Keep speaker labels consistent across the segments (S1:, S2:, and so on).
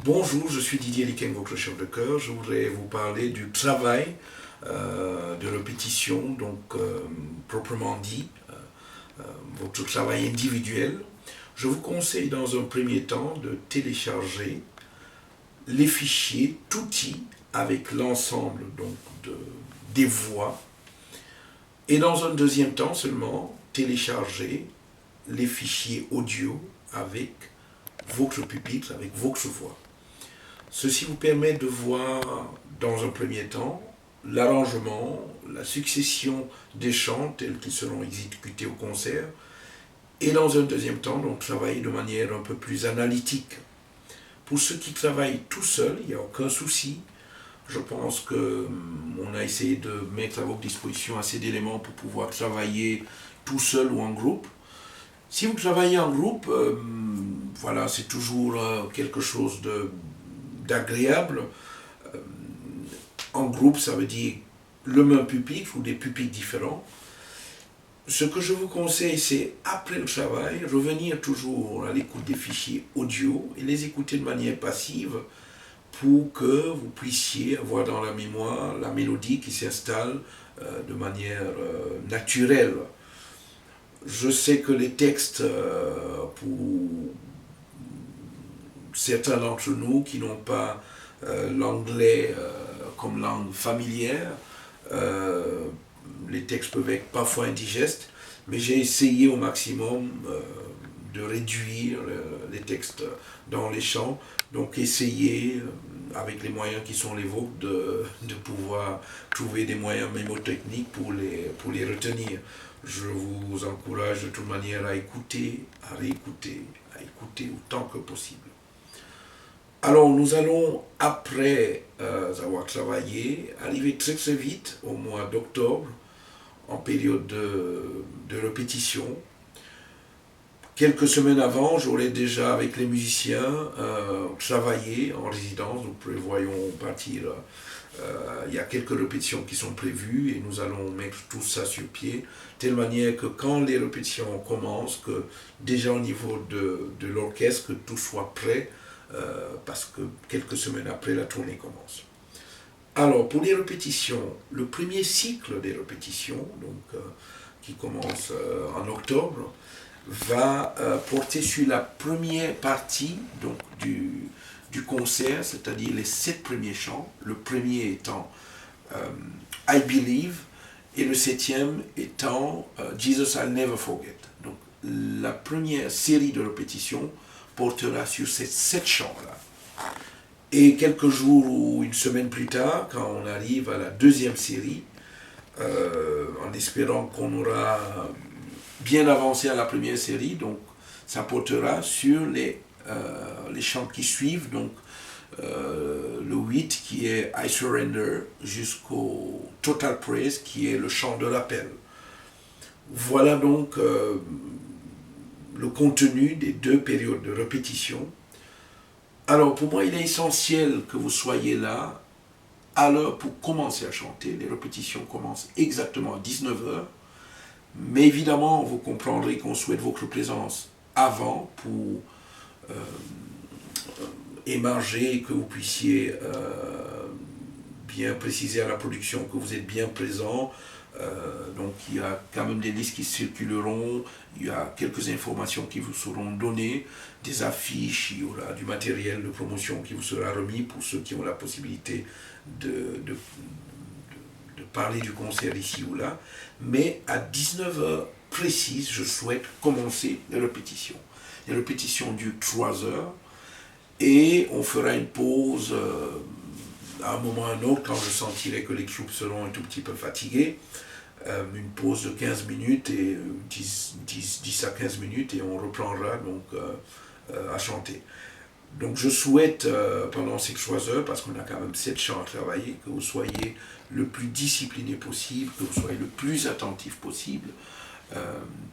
S1: Bonjour, je suis Didier Liken, votre chef de chœur. Je voudrais vous parler du travail de répétition, proprement dit, votre travail individuel. Je vous conseille dans un premier temps de télécharger les fichiers tutti avec l'ensemble des voix et dans un deuxième temps seulement télécharger les fichiers audio avec votre pupitre, avec votre voix. Ceci vous permet de voir dans un premier temps l'arrangement, la succession des chants tels qu'ils seront exécutés au concert et dans un deuxième temps donc travailler de manière un peu plus analytique. Pour ceux qui travaillent tout seuls, il n'y a aucun souci. Je pense qu'on a essayé de mettre à votre disposition assez d'éléments pour pouvoir travailler tout seul ou en groupe. Si vous travaillez en groupe, voilà, c'est toujours quelque chose d'agréable. En groupe, ça veut dire le même pupitre ou des pupitres différents. Ce que je vous conseille, c'est après le travail, revenir toujours à l'écoute des fichiers audio et les écouter de manière passive pour que vous puissiez avoir dans la mémoire la mélodie qui s'installe de manière naturelle. Je sais que les textes, pour certains d'entre nous qui n'ont pas l'anglais comme langue familière, les textes peuvent être parfois indigestes, mais j'ai essayé au maximum de réduire les textes dans les chants, donc essayer avec les moyens qui sont les vôtres de pouvoir trouver des moyens mémotechniques pour les retenir. Je vous encourage de toute manière à écouter, à réécouter, à écouter autant que possible. Alors nous allons, après avoir travaillé, arriver très très vite au mois d'octobre, en période de répétition. Quelques semaines avant, j'aurais déjà avec les musiciens travaillé en résidence. Nous prévoyons partir. Il y a quelques répétitions qui sont prévues et nous allons mettre tout ça sur pied, de telle manière que quand les répétitions commencent, que déjà au niveau de l'orchestre, que tout soit prêt, parce que quelques semaines après, la tournée commence. Alors, pour les répétitions, le premier cycle des répétitions, qui commence en octobre, va porter sur la première partie du concert, c'est-à-dire les 7 premiers chants, le premier étant I Believe et le 7e étant Jesus I'll Never Forget. Donc la première série de répétitions portera sur ces 7 chants-là. Et quelques jours ou une semaine plus tard, quand on arrive à la deuxième série, en espérant qu'on aura bien avancé à la première série, donc ça portera sur les chants qui suivent, donc le 8 qui est I Surrender jusqu'au Total Praise qui est le chant de l'appel. Voilà donc le contenu des 2 périodes de répétition. Alors pour moi il est essentiel que vous soyez là à l'heure pour commencer à chanter. Les répétitions commencent exactement à 19h. Mais évidemment, vous comprendrez qu'on souhaite votre présence avant pour émarger, que vous puissiez bien préciser à la production que vous êtes bien présent. Donc il y a quand même des listes qui circuleront, il y a quelques informations qui vous seront données, des affiches, il y aura du matériel de promotion qui vous sera remis pour ceux qui ont la possibilité de parler du concert ici ou là, mais à 19h précise, je souhaite commencer les répétitions. Les répétitions durent 3 heures et on fera une pause à un moment ou à un autre quand je sentirai que les troupes seront un tout petit peu fatiguées, une pause de 15 minutes et 10 à 15 minutes et on reprendra donc à chanter. Donc je souhaite pendant ces 3 heures, parce qu'on a quand même 7 chants à travailler, que vous soyez le plus discipliné possible, que vous soyez le plus attentif possible,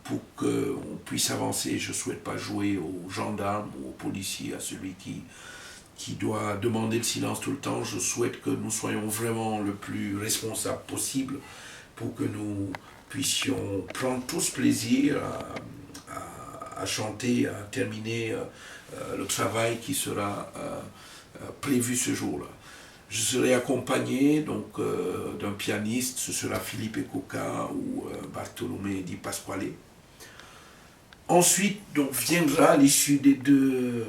S1: pour qu'on puisse avancer. Je ne souhaite pas jouer aux gendarmes ou aux policiers, à celui qui doit demander le silence tout le temps. Je souhaite que nous soyons vraiment le plus responsables possible pour que nous puissions prendre tous plaisir à chanter, à terminer le travail qui sera prévu ce jour-là. Je serai accompagné donc d'un pianiste, ce sera Philippe Coca ou Bartolomé Di Pasquale. Ensuite, donc, viendra à l'issue des 2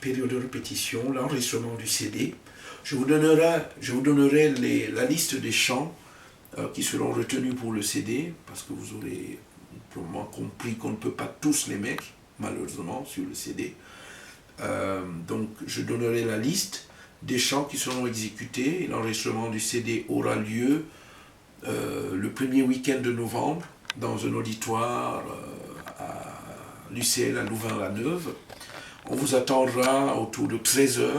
S1: périodes de répétition, l'enregistrement du CD. Je vous donnerai la liste des chants qui seront retenus pour le CD, parce que vous aurez probablement compris qu'on ne peut pas tous les mettre, malheureusement, sur le CD. Donc, je donnerai la liste des chants qui seront exécutés. L'enregistrement du CD aura lieu le premier week-end de novembre, dans un auditoire à l'UCL à Louvain-la-Neuve. On vous attendra autour de 13h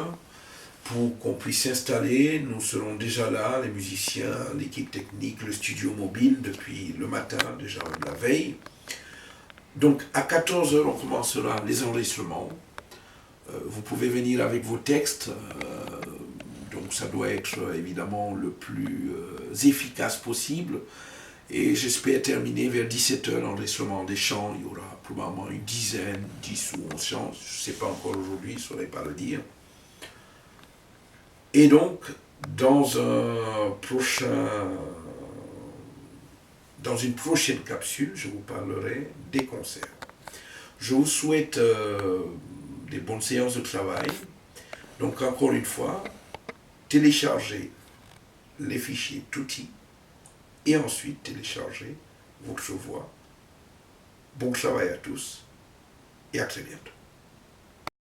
S1: pour qu'on puisse s'installer. Nous serons déjà là, les musiciens, l'équipe technique, le studio mobile depuis le matin, déjà la veille. Donc à 14h, on commencera les enregistrements. Vous pouvez venir avec vos textes. Donc ça doit être évidemment le plus efficace possible. Et j'espère terminer vers 17h l'enregistrement des chants. Il y aura probablement une dizaine, 10 ou 11 chants. Je ne sais pas encore aujourd'hui, je ne saurais pas le dire. Et donc, dans une prochaine capsule, je vous parlerai des concerts. Je vous souhaite des bonnes séances de travail. Donc encore une fois, téléchargez les fichiers Tutti et ensuite téléchargez votre voix. Bon travail à tous et à très bientôt.